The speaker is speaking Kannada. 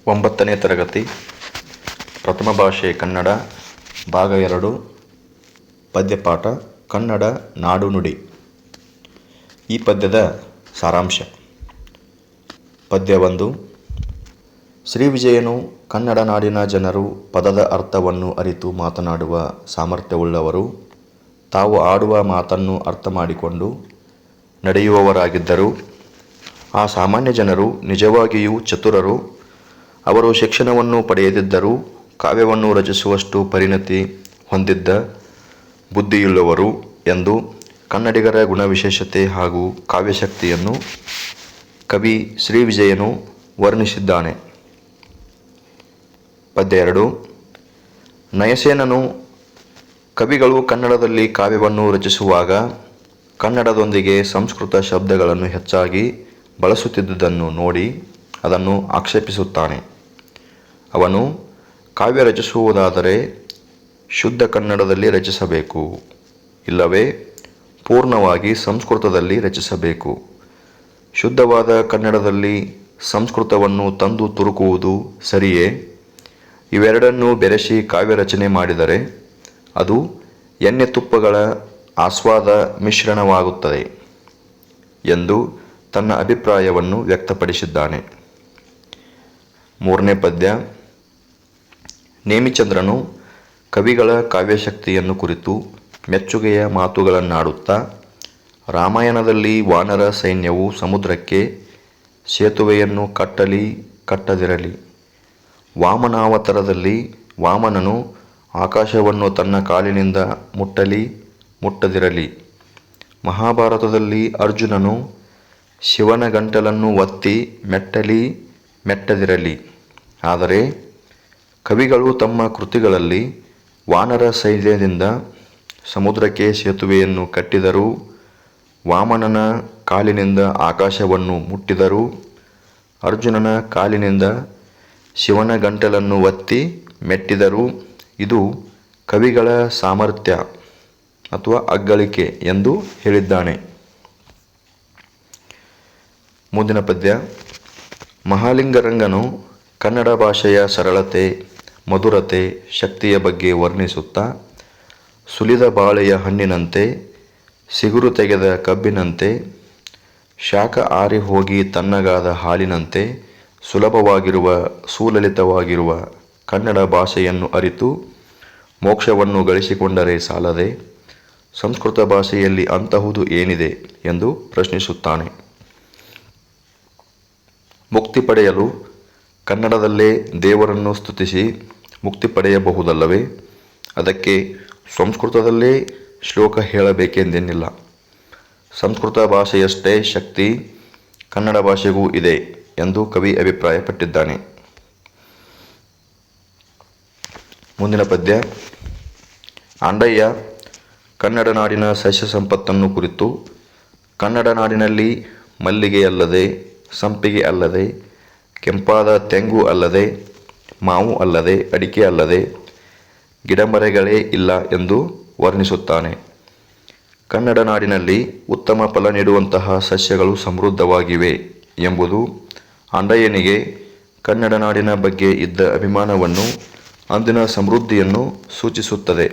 9ನೇ ತರಗತಿ ಪ್ರಥಮ ಭಾಷೆ ಕನ್ನಡ ಭಾಗ 2 ಪದ್ಯಪಾಠ ಕನ್ನಡ ನಾಡು ನುಡಿ. ಈ ಪದ್ಯದ ಸಾರಾಂಶ. ಪದ್ಯ 1. ಶ್ರೀ ವಿಜಯನು ಕನ್ನಡ ನಾಡಿನ ಜನರು ಪದದ ಅರ್ಥವನ್ನು ಅರಿತು ಮಾತನಾಡುವ ಸಾಮರ್ಥ್ಯವುಳ್ಳವರು. ತಾವು ಆಡುವ ಮಾತನ್ನು ಅರ್ಥ ಮಾಡಿಕೊಂಡು ನಡೆಯುವವರಾಗಿದ್ದರು. ಆ ಸಾಮಾನ್ಯ ಜನರು ನಿಜವಾಗಿಯೂ ಚತುರರು. ಅವರು ಶಿಕ್ಷಣವನ್ನು ಪಡೆಯದಿದ್ದರೂ ಕಾವ್ಯವನ್ನು ರಚಿಸುವಷ್ಟು ಪರಿಣತಿ ಹೊಂದಿದ್ದ ಬುದ್ಧಿಯುಳ್ಳವರು ಎಂದು ಕನ್ನಡಿಗರ ಗುಣವಿಶೇಷತೆ ಹಾಗೂ ಕಾವ್ಯಶಕ್ತಿಯನ್ನು ಕವಿ ಶ್ರೀ ವಿಜಯನು ವರ್ಣಿಸಿದ್ದಾನೆ. ಪದ್ಯ 2. ನಯಸೇನನು ಕವಿಗಳು ಕನ್ನಡದಲ್ಲಿ ಕಾವ್ಯವನ್ನು ರಚಿಸುವಾಗ ಕನ್ನಡದೊಂದಿಗೆ ಸಂಸ್ಕೃತ ಶಬ್ದಗಳನ್ನು ಹೆಚ್ಚಾಗಿ ಬಳಸುತ್ತಿದ್ದುದನ್ನು ನೋಡಿ ಅದನ್ನು ಆಕ್ಷೇಪಿಸುತ್ತಾನೆ. ಅವನು ಕಾವ್ಯ ರಚಿಸುವುದಾದರೆ ಶುದ್ಧ ಕನ್ನಡದಲ್ಲಿ ರಚಿಸಬೇಕು, ಇಲ್ಲವೇ ಪೂರ್ಣವಾಗಿ ಸಂಸ್ಕೃತದಲ್ಲಿ ರಚಿಸಬೇಕು. ಶುದ್ಧವಾದ ಕನ್ನಡದಲ್ಲಿ ಸಂಸ್ಕೃತವನ್ನು ತಂದು ತುರುಕುವುದು ಸರಿಯೇ? ಇವೆರಡನ್ನೂ ಬೆರೆಸಿ ಕಾವ್ಯ ರಚನೆ ಮಾಡಿದರೆ ಅದು ಎಣ್ಣೆ ತುಪ್ಪಗಳ ಆಸ್ವಾದ ಮಿಶ್ರಣವಾಗುತ್ತದೆ ಎಂದು ತನ್ನ ಅಭಿಪ್ರಾಯವನ್ನು ವ್ಯಕ್ತಪಡಿಸಿದ್ದಾನೆ. 3ನೇ ಪದ್ಯ. ನೇಮಿಚಂದ್ರನು ಕವಿಗಳ ಕಾವ್ಯಶಕ್ತಿಯನ್ನು ಕುರಿತು ಮೆಚ್ಚುಗೆಯ ಮಾತುಗಳನ್ನಾಡುತ್ತಾ ರಾಮಾಯಣದಲ್ಲಿ ವಾನರ ಸೈನ್ಯವು ಸಮುದ್ರಕ್ಕೆ ಸೇತುವೆಯನ್ನು ಕಟ್ಟಲಿ ಕಟ್ಟದಿರಲಿ, ವಾಮನಾವತಾರದಲ್ಲಿ ವಾಮನನು ಆಕಾಶವನ್ನು ತನ್ನ ಕಾಲಿನಿಂದ ಮುಟ್ಟಲಿ ಮುಟ್ಟದಿರಲಿ, ಮಹಾಭಾರತದಲ್ಲಿ ಅರ್ಜುನನು ಶಿವನ ಗಂಟಲನ್ನು ಒತ್ತಿ ಮೆಟ್ಟಲಿ ಮೆಟ್ಟದಿರಲಿ. ಆದರೆ ಕವಿಗಳು ತಮ್ಮ ಕೃತಿಗಳಲ್ಲಿ ವಾನರ ಸೈನ್ಯದಿಂದ ಸಮುದ್ರಕ್ಕೆ ಸೇತುವೆಯನ್ನು ಕಟ್ಟಿದರೂ, ವಾಮನನ ಕಾಲಿನಿಂದ ಆಕಾಶವನ್ನು ಮುಟ್ಟಿದರೂ, ಅರ್ಜುನನ ಕಾಲಿನಿಂದ ಶಿವನ ಗಂಟಲನ್ನು ಒತ್ತಿ ಮೆಟ್ಟಿದರೂ ಇದು ಕವಿಗಳ ಸಾಮರ್ಥ್ಯ ಅಥವಾ ಅಗ್ಗಳಿಕೆ ಎಂದು ಹೇಳಿದ್ದಾನೆ. ಮುಂದಿನ ಪದ್ಯ. ಮಹಾಲಿಂಗರಂಗನು ಕನ್ನಡ ಭಾಷೆಯ ಸರಳತೆ, ಮಧುರತೆ, ಶಕ್ತಿಯ ಬಗ್ಗೆ ವರ್ಣಿಸುತ್ತಾ ಸುಲಿದ ಬಾಳೆಯ ಹಣ್ಣಿನಂತೆ, ಸಿಗುರು ತೆಗೆದ ಕಬ್ಬಿನಂತೆ, ಶಾಖ ಆರಿ ಹೋಗಿ ತಣ್ಣಗಾದ ಹಾಲಿನಂತೆ ಸುಲಭವಾಗಿರುವ ಸುಲಲಿತವಾಗಿರುವ ಕನ್ನಡ ಭಾಷೆಯನ್ನು ಅರಿತು ಮೋಕ್ಷವನ್ನು ಗಳಿಸಿಕೊಂಡರೆ ಸಾಲದೆ ಸಂಸ್ಕೃತ ಭಾಷೆಯಲ್ಲಿ ಅಂತಹುದು ಏನಿದೆ ಎಂದು ಪ್ರಶ್ನಿಸುತ್ತಾನೆ. ಮುಕ್ತಿ ಪಡೆಯಲು ಕನ್ನಡದಲ್ಲೇ ದೇವರನ್ನು ಸ್ತುತಿಸಿ ಮುಕ್ತಿ ಪಡೆಯಬಹುದಲ್ಲವೇ? ಅದಕ್ಕೆ ಸಂಸ್ಕೃತದಲ್ಲೇ ಶ್ಲೋಕ ಹೇಳಬೇಕೆಂದೇನಿಲ್ಲ. ಸಂಸ್ಕೃತ ಭಾಷೆಯಷ್ಟೇ ಶಕ್ತಿ ಕನ್ನಡ ಭಾಷೆಗೂ ಇದೆ ಎಂದು ಕವಿ ಅಭಿಪ್ರಾಯಪಟ್ಟಿದ್ದಾನೆ. ಮುಂದಿನ ಪದ್ಯ. ಆಂಡಯ್ಯ ಕನ್ನಡ ನಾಡಿನ ಸಸ್ಯ ಸಂಪತ್ತನ್ನು ಕುರಿತು ಕನ್ನಡ ನಾಡಿನಲ್ಲಿ ಮಲ್ಲಿಗೆ ಅಲ್ಲದೆ, ಸಂಪಿಗೆ ಅಲ್ಲದೆ, ಕೆಂಪಾದ ತೆಂಗು ಅಲ್ಲದೆ, ಮಾವು ಅಲ್ಲದೆ, ಅಡಿಕೆ ಅಲ್ಲದೆ ಗಿಡಮರಗಳೇ ಇಲ್ಲ ಎಂದು ವರ್ಣಿಸುತ್ತಾನೆ. ಕನ್ನಡ ನಾಡಿನಲ್ಲಿ ಉತ್ತಮ ಫಲ ನೀಡುವಂತಹ ಸಸ್ಯಗಳು ಸಮೃದ್ಧವಾಗಿವೆ ಎಂಬುದು ಆಂಡಯ್ಯನಿಗೆ ಕನ್ನಡ ನಾಡಿನ ಬಗ್ಗೆ ಇದ್ದ ಅಭಿಮಾನವನ್ನು, ಅಂದಿನ ಸಮೃದ್ಧಿಯನ್ನು ಸೂಚಿಸುತ್ತದೆ.